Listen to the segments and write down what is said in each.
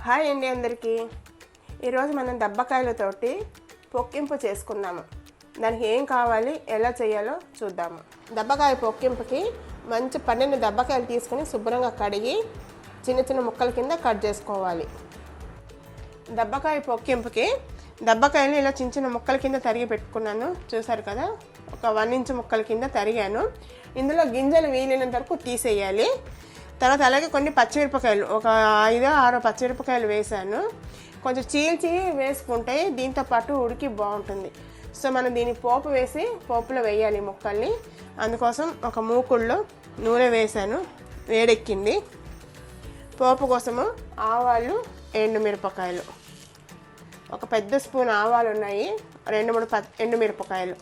Hi అండి అందరికీ. ఈరోజు మనం దబ్బకాయలతోటి పొక్కింపు చేసుకున్నాము. దానికి ఏం కావాలి, ఎలా చేయాలో చూద్దాము. దబ్బకాయ పొక్కింపుకి మంచి పండిన దబ్బకాయలు తీసుకుని శుభ్రంగా కడిగి చిన్న చిన్న ముక్కల కింద కట్ చేసుకోవాలి. దబ్బకాయ పొక్కింపుకి దబ్బకాయలు ఇలా చిన్న చిన్న ముక్కల కింద తరిగి పెట్టుకున్నాను. చూసారు కదా, ఒక 1 ఇంచ్ ముక్కల కింద తరిగాను. ఇందులో గింజలు వీలైనంత వరకు తీసేయాలి. తర్వాత అలాగే కొన్ని పచ్చిమిరపకాయలు, ఒక 5-6 పచ్చిమిరపకాయలు వేసాను. కొంచెం చీల్చి వేసుకుంటే దీంతో పాటు ఉడికి బాగుంటుంది. సో మనం దీన్ని పోపు వేసి పోపులో వేయాలి ముక్కల్ని. అందుకోసం ఒక మూకుళ్ళలో నూనె వేసాను, వేడెక్కింది. పోపు కోసము ఆవాలు, ఎండుమిరపకాయలు, ఒక పెద్ద స్పూన్ ఆవాలు ఉన్నాయి, 2-3 ఎండుమిరపకాయలు,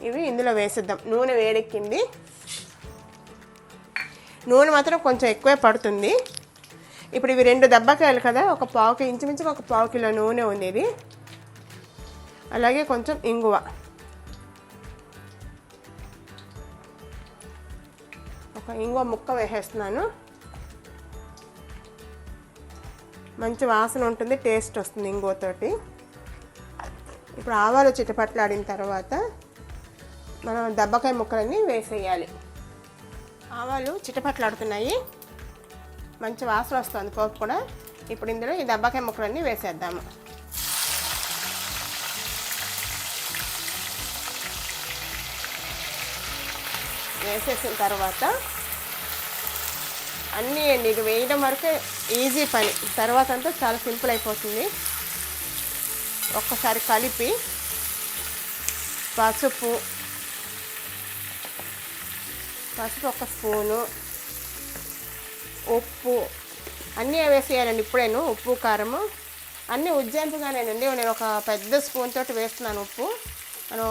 ఇవి ఇందులో వేసేద్దాం. నూనె వేడెక్కింది. నూనె మాత్రం కొంచెం ఎక్కువే పడుతుంది. ఇప్పుడు ఇవి 2 దబ్బకాయలు కదా, ఇంచుమించుగా ఒక పావు కిలో నూనె ఉంది ఇది. అలాగే కొంచెం ఇంగువ, ఒక ఇంగువ ముక్క వేసేస్తున్నాను. మంచి వాసన ఉంటుంది, టేస్ట్ వస్తుంది ఇంగువతోటి. ఇప్పుడు ఆవాలు చిటపట్లాడిన తర్వాత మనం దబ్బకాయ ముక్కలన్నీ వేసేయాలి. ఆవాలు చిటపట్లాడుతున్నాయి, మంచి వాసన వస్తుంది పోపు కూడా. ఇప్పుడు ఇందులో ఈ దబ్బకాయ ముక్కలన్నీ వేసేద్దాము. వేసేసిన తర్వాత అన్నీ ఇది వేయడం వరకే ఈజీ పని, తర్వాత అంతా చాలా సింపుల్ అయిపోతుంది. ఒక్కసారి కలిపి పసుపు 1 స్పూను, ఉప్పు అన్నీ వేసేయాలండి. ఇప్పుడేను ఉప్పు కారము అన్నీ ఉజ్జాయింపుగానేనండి. నేను ఒక పెద్ద స్పూన్ తోటి వేస్తున్నాను ఉప్పు. మనం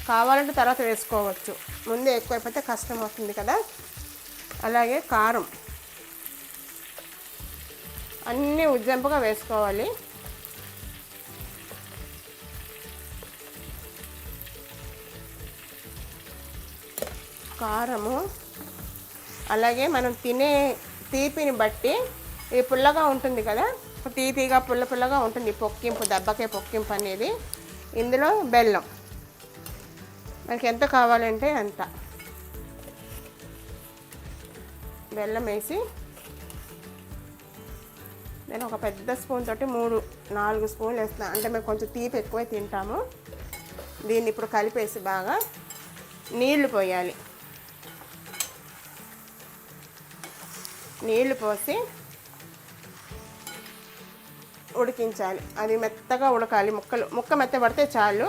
కావాలంటే తర్వాత వేసుకోవచ్చు, ముందే ఎక్కువైపోతే కష్టం అవుతుంది కదా. అలాగే కారం అన్నీ ఉజ్జాయింపుగా వేసుకోవాలి. కారము అలాగే మనం తినే తీపిని బట్టి, ఇది పుల్లగా ఉంటుంది కదా, తీపిగా పుల్లగా ఉంటుంది పొక్కింపు, దబ్బకాయ పొక్కింపు అనేది. ఇందులో బెల్లం మనకి ఎంత కావాలంటే అంత బెల్లం వేసి, నేను ఒక పెద్ద స్పూన్ తోటి 3-4 స్పూన్లు వేస్తాను. అంటే మేము కొంచెం తీపి ఎక్కువే తింటాము. దీన్ని ఇప్పుడు కలిపేసి బాగా నీళ్లు పోయాలి. నీళ్లు పోసి ఉడికించాలి. అది మెత్తగా ఉడకాలి. ముక్క మెత్తపడితే చాలు.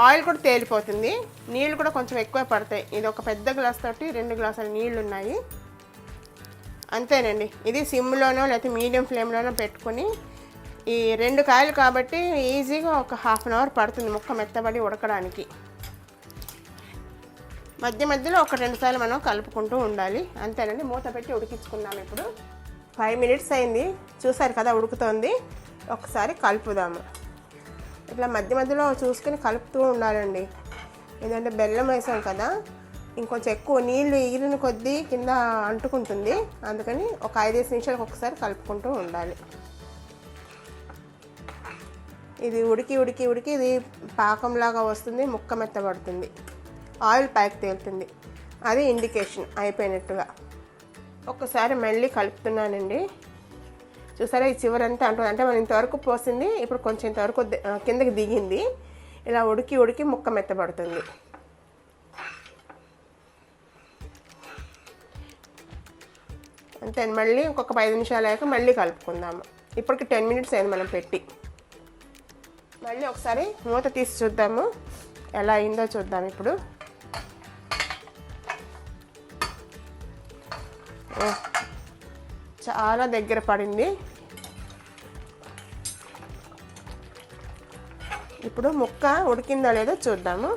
ఆయిల్ కూడా తేలిపోతుంది. నీళ్ళు కూడా కొంచెం ఎక్కువ పడతాయి. ఇది ఒక పెద్ద గ్లాస్ తోటి 2 గ్లాసుల నీళ్ళు ఉన్నాయి. అంతేనండి. ఇది సిమ్లోనో లేకపోతే మీడియం ఫ్లేమ్లోనో పెట్టుకొని, ఈ 2 కాయలు కాబట్టి ఈజీగా ఒక 1/2 అవర్ పడుతుంది ముక్క మెత్తబడి ఉడకడానికి. మధ్య మధ్యలో 1-2 సార్లు మనం కలుపుకుంటూ ఉండాలి. అంతేనండి. మూత పెట్టి ఉడికించుకుందాం. ఇప్పుడు 5 మినిట్స్ అయింది. చూసారు కదా ఉడుకుతోంది. ఒకసారి కలుపుదాము. ఇట్లా మధ్య మధ్యలో చూసుకొని కలుపుతూ ఉండాలండి. ఎందుకంటే బెల్లం వేసాం కదా, ఇంకొంచెం ఎక్కువ నీళ్ళు ఈగిలిన కొద్దీ కింద అంటుకుంటుంది. అందుకని ఒక 5-6 నిమిషాలకు ఒకసారి కలుపుకుంటూ ఉండాలి. ఇది ఉడికి ఇది పాకంలాగా వస్తుంది, ముక్క మెత్తబడుతుంది, ఆయిల్ పైకి తేలుతుంది. అది ఇండికేషన్ అయిపోయినట్టుగా. ఒక్కసారి మళ్ళీ కలుపుతున్నానండి. చూసారా, ఈ చివరంతా అంటుంది. అంటే మనం ఇంతవరకు పోసింది ఇప్పుడు కొంచెం ఇంతవరకు కిందకి దిగింది. ఇలా ఉడికి ముక్క మెత్తబడుతుంది. అంతే. మళ్ళీ ఇంకొక 5 నిమిషాలు అయ్యాక మళ్ళీ కలుపుకుందాము. ఇప్పటికి 10 మినిట్స్ అయింది మనం పెట్టి. మళ్ళీ ఒకసారి మూత తీసి చూద్దాము, ఎలా అయిందో చూద్దాం. ఇప్పుడు చాలా దగ్గర పడింది. ఇప్పుడు ముక్క ఉడికిందో లేదో చూద్దాము.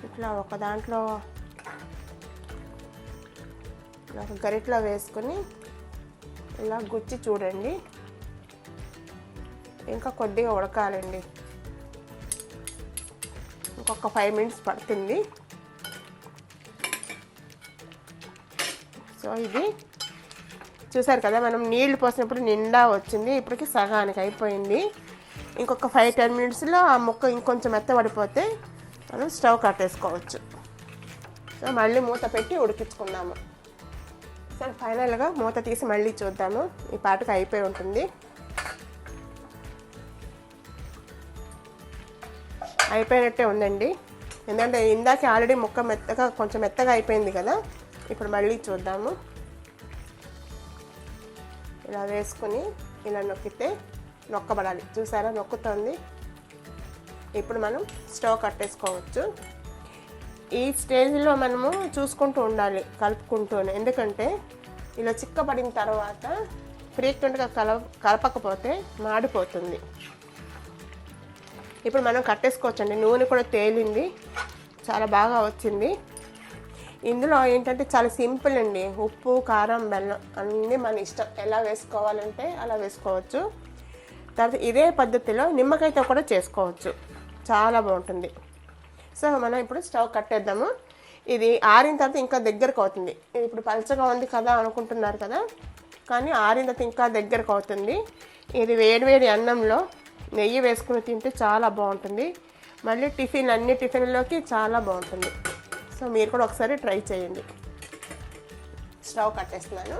ఇట్లా ఒక దాంట్లో ఒక గరిటలో వేసుకొని ఇలా గుచ్చి చూడండి. ఇంకా కొద్దిగా ఉడకాలండి. ఇంకొక 5 మినిట్స్ పడుతుంది. సో ఇది చూసారు కదా, మనం నీళ్లు పోసినప్పుడు నిండా వచ్చింది. ఇప్పటికి సగానికి అయిపోయింది. ఇంకొక 5-10 మినిట్స్లో ఆ ముక్క ఇంకొంచెం మెత్తబడిపోతే మనం స్టవ్ కట్టేసుకోవచ్చు. సో మళ్ళీ మూత పెట్టి ఉడికించుకున్నాము. సో ఫైనల్గా మూత తీసి మళ్ళీ చూద్దాము. ఈ పాటకు అయిపోయి ఉంటుంది. అయిపోయినట్టే ఉందండి. ఎందుకంటే ఇందాక ఆల్రెడీ ముక్క కొంచెం మెత్తగా అయిపోయింది కదా. ఇప్పుడు మళ్ళీ చూద్దాము. ఇలా వేసుకొని ఇలా నొక్కితే నొక్కబడాలి. చూసారా, నొక్కుతుంది. ఇప్పుడు మనం స్టవ్ కట్టేసుకోవచ్చు. ఈ స్టేజ్లో మనము చూసుకుంటూ ఉండాలి, కలుపుకుంటూనే. ఎందుకంటే ఇలా చిక్కబడిన తర్వాత ఫ్రీక్వెంట్గా కలపకపోతే మాడిపోతుంది. ఇప్పుడు మనం కట్టేసుకోవచ్చండి. నూనె కూడా తేలింది, చాలా బాగా వచ్చింది. ఇందులో ఏంటంటే చాలా సింపుల్ అండి. ఉప్పు, కారం, బెల్లం అన్నీ మన ఇష్టం. ఎలా వేసుకోవాలంటే అలా వేసుకోవచ్చు. తర్వాత ఇదే పద్ధతిలో నిమ్మకాయతో కూడా చేసుకోవచ్చు, చాలా బాగుంటుంది. సో మనం ఇప్పుడు స్టవ్ కట్టేద్దాము. ఇది ఆరిన తర్వాత ఇంకా దగ్గరకు అవుతుంది. ఇది ఇప్పుడు పలచగా ఉంది కదా అనుకుంటున్నారు కదా, కానీ ఆరిన తర్వాత ఇంకా దగ్గరకు అవుతుంది. ఇది వేడివేడి అన్నంలో నెయ్యి వేసుకుని తింటే చాలా బాగుంటుంది. మళ్ళీ అన్ని టిఫిన్లోకి చాలా బాగుంటుంది. సో మీరు కూడా ఒకసారి ట్రై చేయండి. స్టవ్ కట్టేస్తున్నాను.